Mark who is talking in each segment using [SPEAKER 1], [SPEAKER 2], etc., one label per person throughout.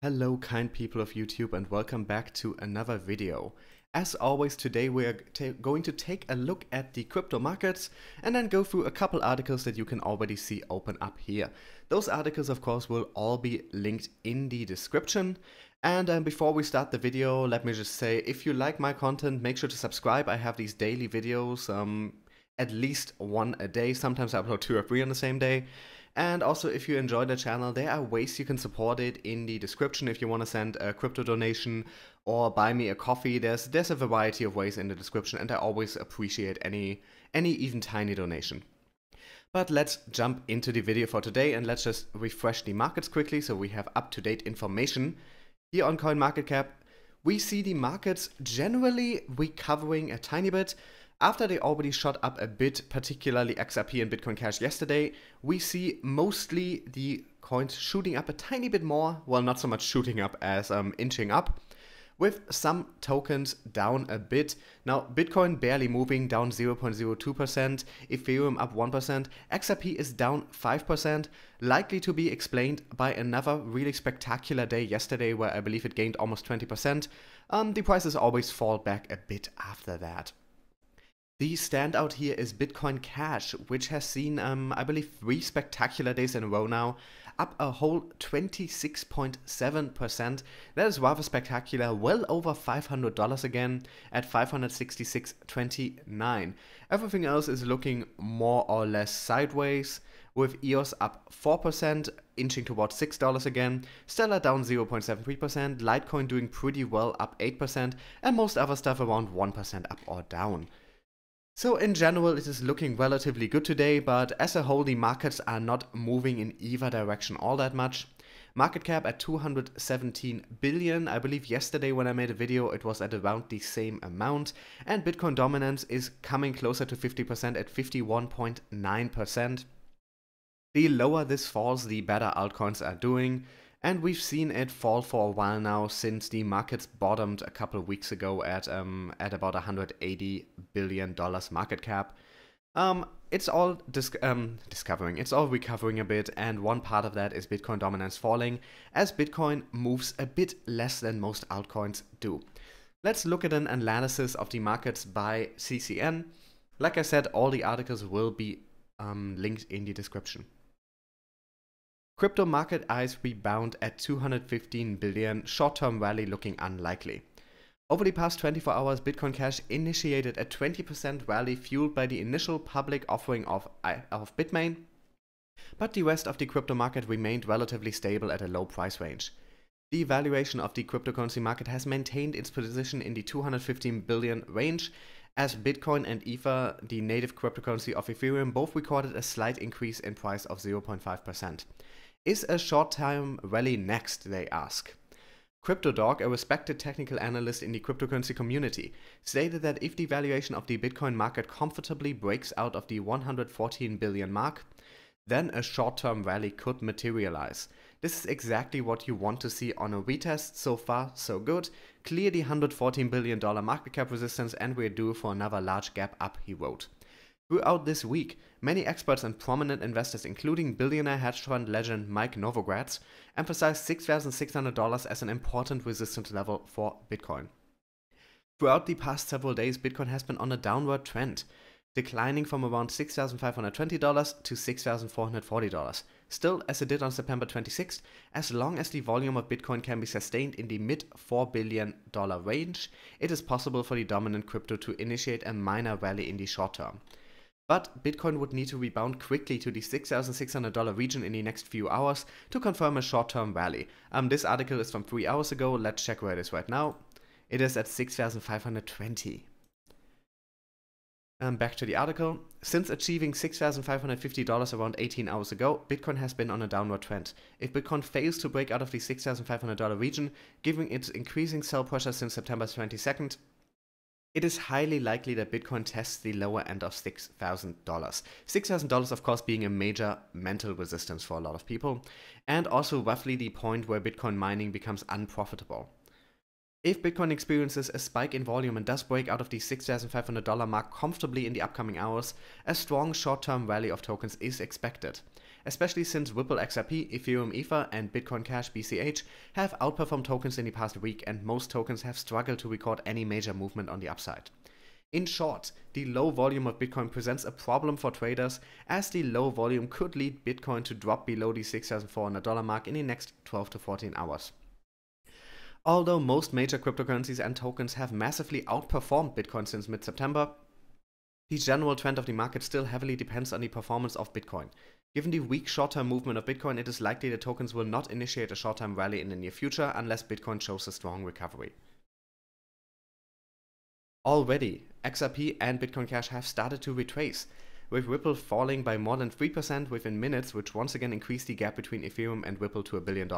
[SPEAKER 1] Hello kind people of YouTube and welcome back to another video. As always, today we are going to take a look at the crypto markets and then go through a couple articles that you can already see open up here. Those articles of course will all be linked in the description. And before we start the video, let me just say, if you like my content, make sure to subscribe. I have these daily videos, at least one a day. Sometimes I upload 2 or 3 on the same day. And also, if you enjoy the channel, there are ways you can support it in the description. If you want to send a crypto donation or buy me a coffee, there's a variety of ways in the description, and I always appreciate any even tiny donation. But let's jump into the video for today, and let's just refresh the markets quickly so we have up-to-date information. Here on CoinMarketCap, we see the markets generally recovering a tiny bit. After they already shot up a bit, particularly XRP and Bitcoin Cash yesterday, we see mostly the coins shooting up a tiny bit more, well, not so much shooting up as inching up, with some tokens down a bit. Now, Bitcoin barely moving, down 0.02%, Ethereum up 1%, XRP is down 5%, likely to be explained by another really spectacular day yesterday where I believe it gained almost 20%. The prices always fall back a bit after that. The standout here is Bitcoin Cash, which has seen, I believe, 3 spectacular days in a row now, up a whole 26.7%. That is rather spectacular, well over $500 again at $566.29. Everything else is looking more or less sideways, with EOS up 4%, inching towards $6 again, Stellar down 0.73%, Litecoin doing pretty well, up 8%, and most other stuff around 1% up or down. So in general, it is looking relatively good today, but as a whole, the markets are not moving in either direction all that much. Market cap at 217 billion. I believe yesterday when I made a video, it was at around the same amount. And Bitcoin dominance is coming closer to 50% at 51.9%. The lower this falls, the better altcoins are doing. And we've seen it fall for a while now since the markets bottomed a couple of weeks ago at about $180 billion market cap. It's all it's all recovering a bit, and one part of that is Bitcoin dominance falling as Bitcoin moves a bit less than most altcoins do. Let's look at an analysis of the markets by CCN. Like I said, all the articles will be linked in the description. Crypto market eyes rebound at 215 billion, short-term rally looking unlikely. Over the past 24 hours, Bitcoin Cash initiated a 20% rally fueled by the initial public offering of Bitmain, but the rest of the crypto market remained relatively stable at a low price range. The valuation of the cryptocurrency market has maintained its position in the 215 billion range, as Bitcoin and Ether, the native cryptocurrency of Ethereum, both recorded a slight increase in price of 0.5%. Is a short-term rally next, they ask. CryptoDog, a respected technical analyst in the cryptocurrency community, stated that if the valuation of the Bitcoin market comfortably breaks out of the 114 billion mark, then a short-term rally could materialize. This is exactly what you want to see on a retest. So far, so good. Clear the $114 billion market cap resistance and we're due for another large gap up, he wrote. Throughout this week, many experts and prominent investors, including billionaire hedge fund legend Mike Novogratz, emphasized $6,600 as an important resistance level for Bitcoin. Throughout the past several days, Bitcoin has been on a downward trend, declining from around $6,520 to $6,440. Still, as it did on September 26th, as long as the volume of Bitcoin can be sustained in the mid $4 billion range, it is possible for the dominant crypto to initiate a minor rally in the short term. But Bitcoin would need to rebound quickly to the $6,600 region in the next few hours to confirm a short-term rally. This article is from 3 hours ago. Let's check where it is right now. It is at $6,520. Back to the article. Since achieving $6,550 around 18 hours ago, Bitcoin has been on a downward trend. If Bitcoin fails to break out of the $6,500 region, given its increasing sell pressure since September 22nd, it is highly likely that Bitcoin tests the lower end of $6,000. $6,000 of course being a major mental resistance for a lot of people, and also roughly the point where Bitcoin mining becomes unprofitable. If Bitcoin experiences a spike in volume and does break out of the $6,500 mark comfortably in the upcoming hours, a strong short-term rally of tokens is expected, especially since Ripple XRP, Ethereum Ether, and Bitcoin Cash BCH have outperformed tokens in the past week, and most tokens have struggled to record any major movement on the upside. In short, the low volume of Bitcoin presents a problem for traders, as the low volume could lead Bitcoin to drop below the $6,400 mark in the next 12 to 14 hours. Although most major cryptocurrencies and tokens have massively outperformed Bitcoin since mid-September, the general trend of the market still heavily depends on the performance of Bitcoin. Given the weak short-term movement of Bitcoin, it is likely that tokens will not initiate a short-term rally in the near future unless Bitcoin shows a strong recovery. Already, XRP and Bitcoin Cash have started to retrace, with Ripple falling by more than 3% within minutes, which once again increased the gap between Ethereum and Ripple to $1 billion.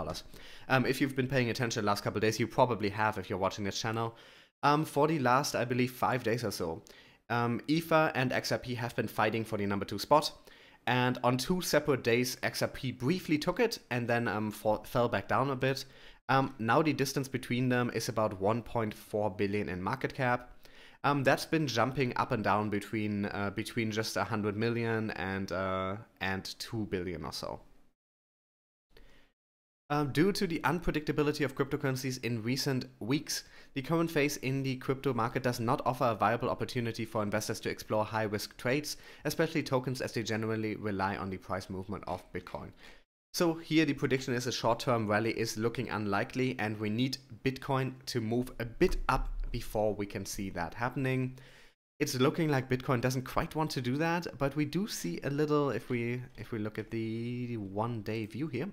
[SPEAKER 1] If you've been paying attention the last couple of days, you probably have if you're watching this channel. For the last, I believe, 5 days or so, Ether and XRP have been fighting for the number 2 spot. And on 2 separate days, XRP briefly took it and then fell back down a bit. Now the distance between them is about 1.4 billion in market cap. That's been jumping up and down between just 100 million and 2 billion or so. Due to the unpredictability of cryptocurrencies in recent weeks, the current phase in the crypto market does not offer a viable opportunity for investors to explore high-risk trades, especially tokens, as they generally rely on the price movement of Bitcoin. So here the prediction is a short-term rally is looking unlikely, and we need Bitcoin to move a bit up before we can see that happening. It's looking like Bitcoin doesn't quite want to do that, but we do see a little, if we look at the one-day view here,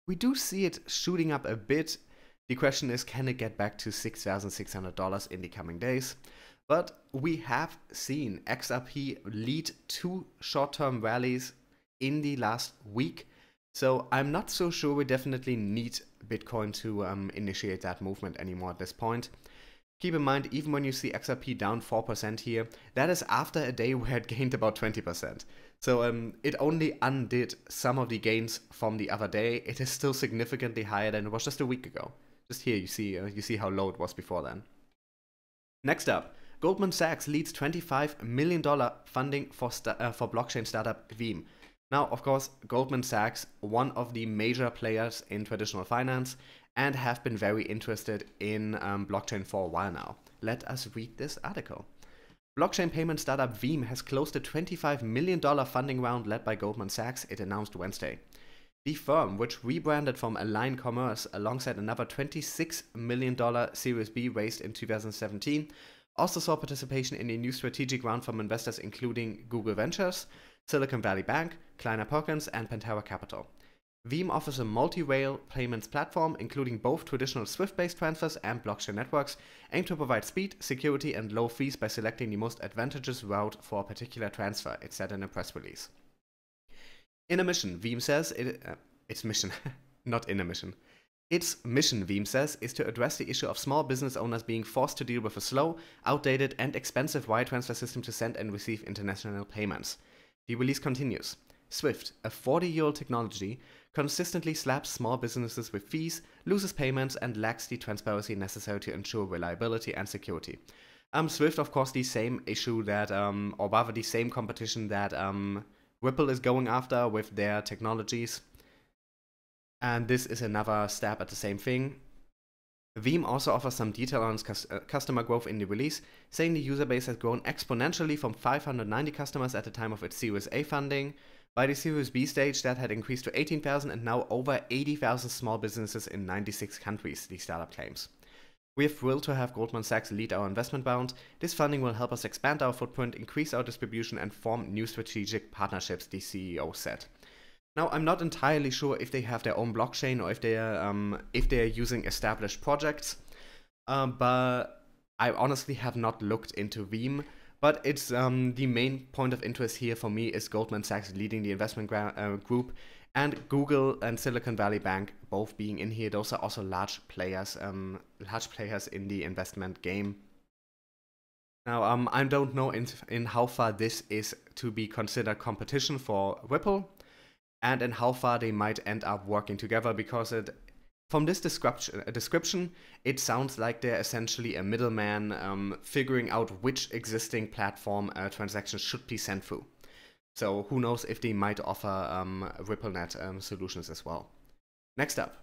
[SPEAKER 1] we do see it shooting up a bit. The question is, can it get back to $6,600 in the coming days? But we have seen XRP lead 2 short-term rallies in the last week, so I'm not so sure we definitely need Bitcoin to initiate that movement anymore at this point. Keep in mind, even when you see XRP down 4% here, that is after a day where it gained about 20%. So it only undid some of the gains from the other day. It is still significantly higher than it was just a week ago. Just here you see how low it was before then. Next up, Goldman Sachs leads $25 million funding for blockchain startup Veem. Now, of course, Goldman Sachs, one of the major players in traditional finance, and have been very interested in blockchain for a while now. Let us read this article. Blockchain payment startup Veem has closed a $25 million funding round led by Goldman Sachs, it announced Wednesday. The firm, which rebranded from Align Commerce alongside another $26 million Series B raised in 2017, also saw participation in a new strategic round from investors including Google Ventures, Silicon Valley Bank, Kleiner Perkins, and Pantera Capital. Veem offers a multi-rail payments platform, including both traditional Swift-based transfers and blockchain networks, aimed to provide speed, security, and low fees by selecting the most advantageous route for a particular transfer, it said in a press release. In a mission, Veem says its mission, not in a mission. Its mission, Veem says, is to address the issue of small business owners being forced to deal with a slow, outdated, and expensive wire transfer system to send and receive international payments. The release continues. Swift, a 40-year-old technology, consistently slaps small businesses with fees, loses payments, and lacks the transparency necessary to ensure reliability and security. Swift, of course, the same issue that, or rather the same competition that Ripple is going after with their technologies. And this is another stab at the same thing. Veem also offers some detail on its customer growth in the release, saying the user base has grown exponentially from 590 customers at the time of its Series A funding. By the Series B stage, that had increased to 18,000 and now over 80,000 small businesses in 96 countries, the startup claims. We are thrilled to have Goldman Sachs lead our investment round. This funding will help us expand our footprint, increase our distribution, and form new strategic partnerships, the CEO said. Now, I'm not entirely sure if they have their own blockchain or if they are using established projects, but I honestly have not looked into Veem. But it's the main point of interest here for me is Goldman Sachs leading the investment group, and Google and Silicon Valley Bank both being in here. Those are also large players in the investment game. Now, I don't know in how far this is to be considered competition for Ripple, and in how far they might end up working together, because From this description, it sounds like they're essentially a middleman figuring out which existing platform transactions should be sent through. So who knows if they might offer RippleNet solutions as well. Next up,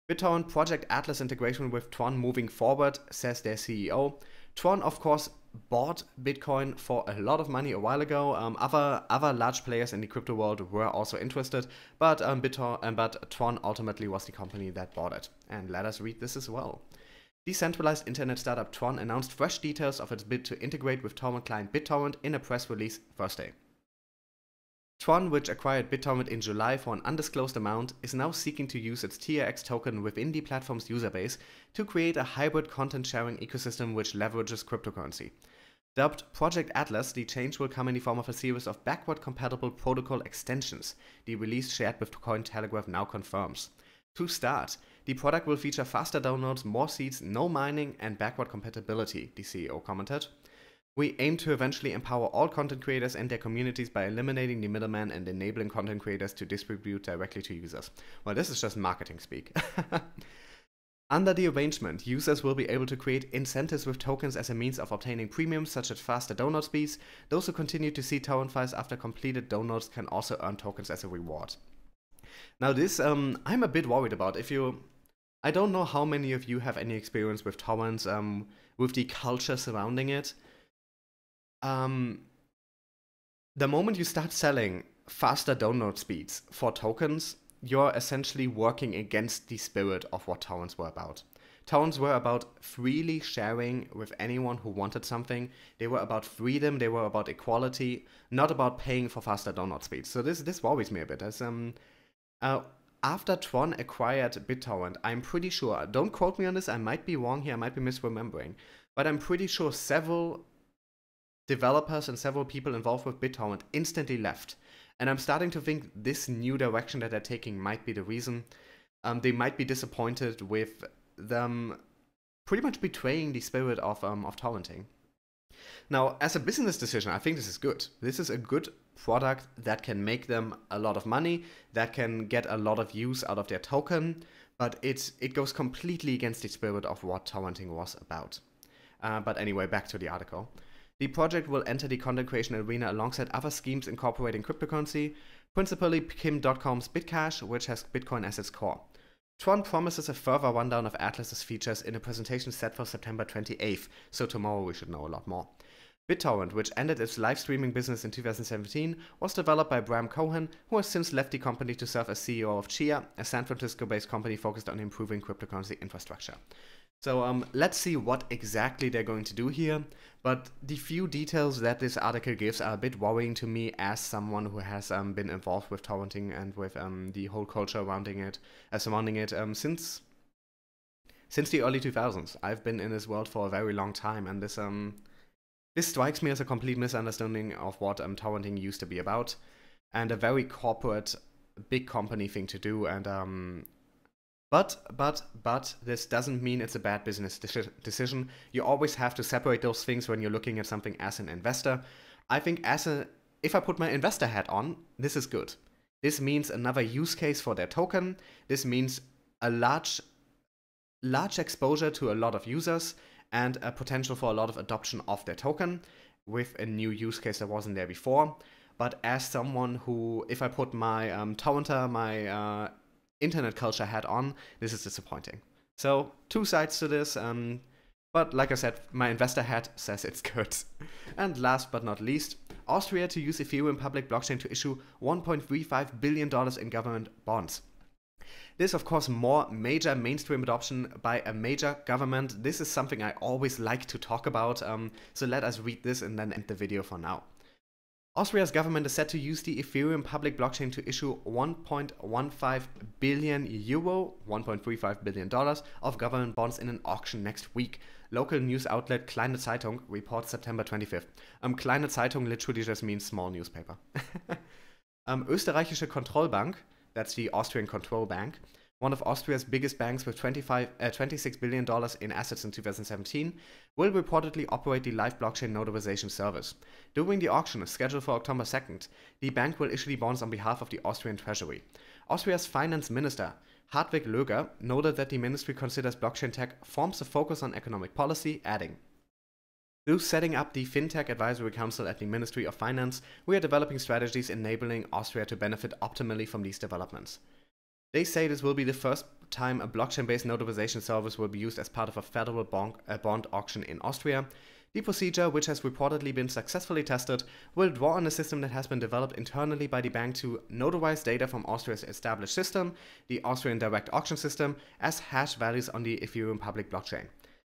[SPEAKER 1] BitTorrent Project Atlas integration with TRON moving forward, says their CEO. TRON, of course, bought Bitcoin for a lot of money a while ago. Other large players in the crypto world were also interested, but TRON ultimately was the company that bought it. And let us read this as well. Decentralized internet startup TRON announced fresh details of its bid to integrate with torrent client BitTorrent in a press release Thursday. TRON, which acquired BitTorrent in July for an undisclosed amount, is now seeking to use its TRX token within the platform's user base to create a hybrid content-sharing ecosystem which leverages cryptocurrency. Dubbed Project Atlas, the change will come in the form of a series of backward-compatible protocol extensions, the release shared with Cointelegraph now confirms. To start, the product will feature faster downloads, more seeds, no mining, and backward compatibility, the CEO commented. We aim to eventually empower all content creators and their communities by eliminating the middleman and enabling content creators to distribute directly to users. Well, this is just marketing speak. Under the arrangement, users will be able to create incentives with tokens as a means of obtaining premiums such as faster download speeds. Those who continue to see torrent files after completed downloads can also earn tokens as a reward. Now this, I'm a bit worried about. I don't know how many of you have any experience with torrents, with the culture surrounding it. The moment you start selling faster download speeds for tokens, you're essentially working against the spirit of what torrents were about. Torrents were about freely sharing with anyone who wanted something. They were about freedom, they were about equality, not about paying for faster download speeds. So this worries me a bit. As after TRON acquired BitTorrent, I'm pretty sure, don't quote me on this, I might be wrong here, I might be misremembering, but I'm pretty sure several developers and several people involved with BitTorrent instantly left. And I'm starting to think this new direction that they're taking might be the reason. They might be disappointed with them pretty much betraying the spirit of torrenting. Now, as a business decision, I think this is good. This is a good product that can make them a lot of money, that can get a lot of use out of their token, but it goes completely against the spirit of what torrenting was about. But anyway, back to the article. The project will enter the content creation arena alongside other schemes incorporating cryptocurrency, principally Kim.com's Bitcash, which has Bitcoin as its core. TRON promises a further rundown of Atlas's features in a presentation set for September 28th, so tomorrow we should know a lot more. BitTorrent, which ended its live streaming business in 2017, was developed by Bram Cohen, who has since left the company to serve as CEO of Chia, a San Francisco-based company focused on improving cryptocurrency infrastructure. So let's see what exactly they're going to do here, but the few details that this article gives are a bit worrying to me as someone who has been involved with torrenting and with the whole culture surrounding it since the early 2000s. I've been in this world for a very long time, and this strikes me as a complete misunderstanding of what torrenting used to be about, and a very corporate, big company thing to do, and But this doesn't mean it's a bad business decision. You always have to separate those things when you're looking at something as an investor. I think if I put my investor hat on, this is good. This means another use case for their token. This means a large exposure to a lot of users and a potential for a lot of adoption of their token with a new use case that wasn't there before. But as someone who, if I put my torrenter, my internet culture hat on, this is disappointing. So two sides to this, but like I said, my investor hat says it's good. And last but not least, Austria to use Ethereum public blockchain to issue $1.35 billion in government bonds. This, of course, more major mainstream adoption by a major government. This is something I always like to talk about, so let us read this and then end the video for now. Austria's government is set to use the Ethereum public blockchain to issue 1.15 billion euro, $1.35 billion of government bonds in an auction next week. Local news outlet Kleine Zeitung reports September 25th. Kleine Zeitung literally just means small newspaper. Österreichische Kontrollbank, that's the Austrian control bank, one of Austria's biggest banks with $26 billion in assets in 2017, will reportedly operate the live blockchain notarization service. During the auction, scheduled for October 2nd, the bank will issue the bonds on behalf of the Austrian Treasury. Austria's finance minister, Hartwig Löger noted that the ministry considers blockchain tech forms a focus on economic policy, adding, "Through setting up the FinTech Advisory Council at the Ministry of Finance, we are developing strategies enabling Austria to benefit optimally from these developments. They say this will be the first time a blockchain-based notarization service will be used as part of a federal bond auction in Austria. The procedure, which has reportedly been successfully tested, will draw on a system that has been developed internally by the bank to notarize data from Austria's established system, the Austrian direct auction system, as hash values on the Ethereum public blockchain.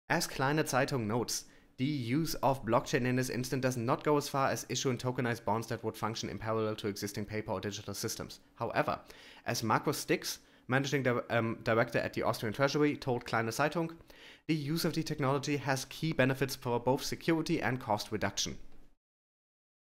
[SPEAKER 1] As Kleine Zeitung notes, the use of blockchain in this instant does not go as far as issuing tokenized bonds that would function in parallel to existing paper or digital systems. However, as Markus Stix, managing director at the Austrian Treasury, told Kleine Zeitung, the use of the technology has key benefits for both security and cost reduction.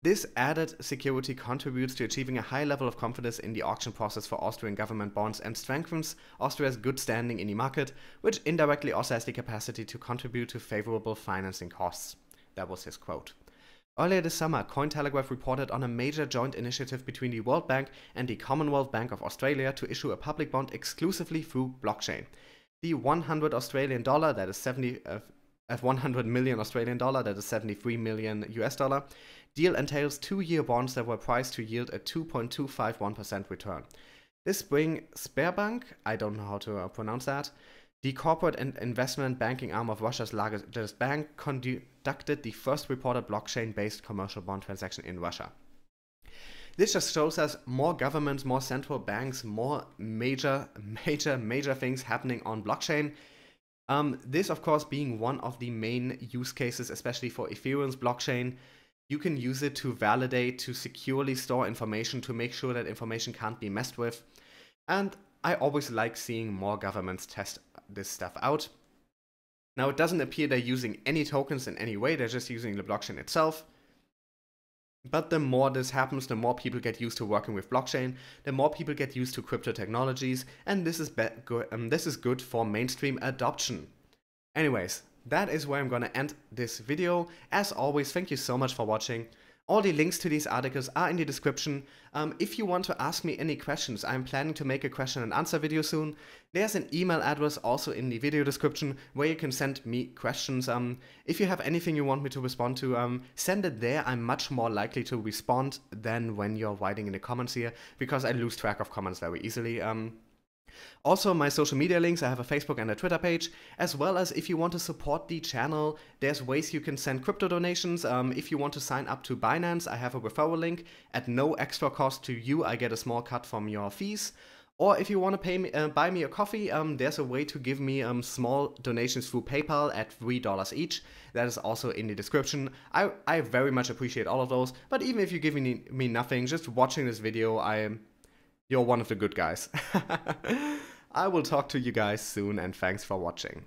[SPEAKER 1] This added security contributes to achieving a high level of confidence in the auction process for Austrian government bonds and strengthens Austria's good standing in the market, which indirectly also has the capacity to contribute to favorable financing costs." That was his quote. Earlier this summer, Cointelegraph reported on a major joint initiative between the World Bank and the Commonwealth Bank of Australia to issue a public bond exclusively through blockchain. The $100 that is 100 million Australian dollar, that is 73 million US dollar, deal entails 2-year bonds that were priced to yield a 2.251% return. This brings Sberbank, I don't know how to pronounce that, the corporate and investment banking arm of Russia's largest bank, conducted the first reported blockchain-based commercial bond transaction in Russia. This just shows us more governments, more central banks, more major things happening on blockchain. This, of course, being one of the main use cases, especially for Ethereum's blockchain. You can use it to validate, to securely store information, to make sure that information can't be messed with. And I always like seeing more governments test this stuff out. Now, it doesn't appear they're using any tokens in any way, they're just using the blockchain itself. But the more this happens, the more people get used to working with blockchain, the more people get used to crypto technologies, and this is good for mainstream adoption. Anyways, that is where I'm gonna end this video. As always, thank you so much for watching. All the links to these articles are in the description. If you want to ask me any questions, I'm planning to make a question and answer video soon. There's an email address also in the video description where you can send me questions. If you have anything you want me to respond to, send it there. I'm much more likely to respond than when you're writing in the comments here, because I lose track of comments very easily. Also, my social media links, I have a Facebook and a Twitter page, as well as if you want to support the channel, there's ways you can send crypto donations. If you want to sign up to Binance, I have a referral link. At no extra cost to you, I get a small cut from your fees. Or if you want to buy me a coffee, there's a way to give me small donations through PayPal at $3 each. That is also in the description. I very much appreciate all of those, but even if you give me nothing, just watching this video, you're one of the good guys. I will talk to you guys soon, and thanks for watching.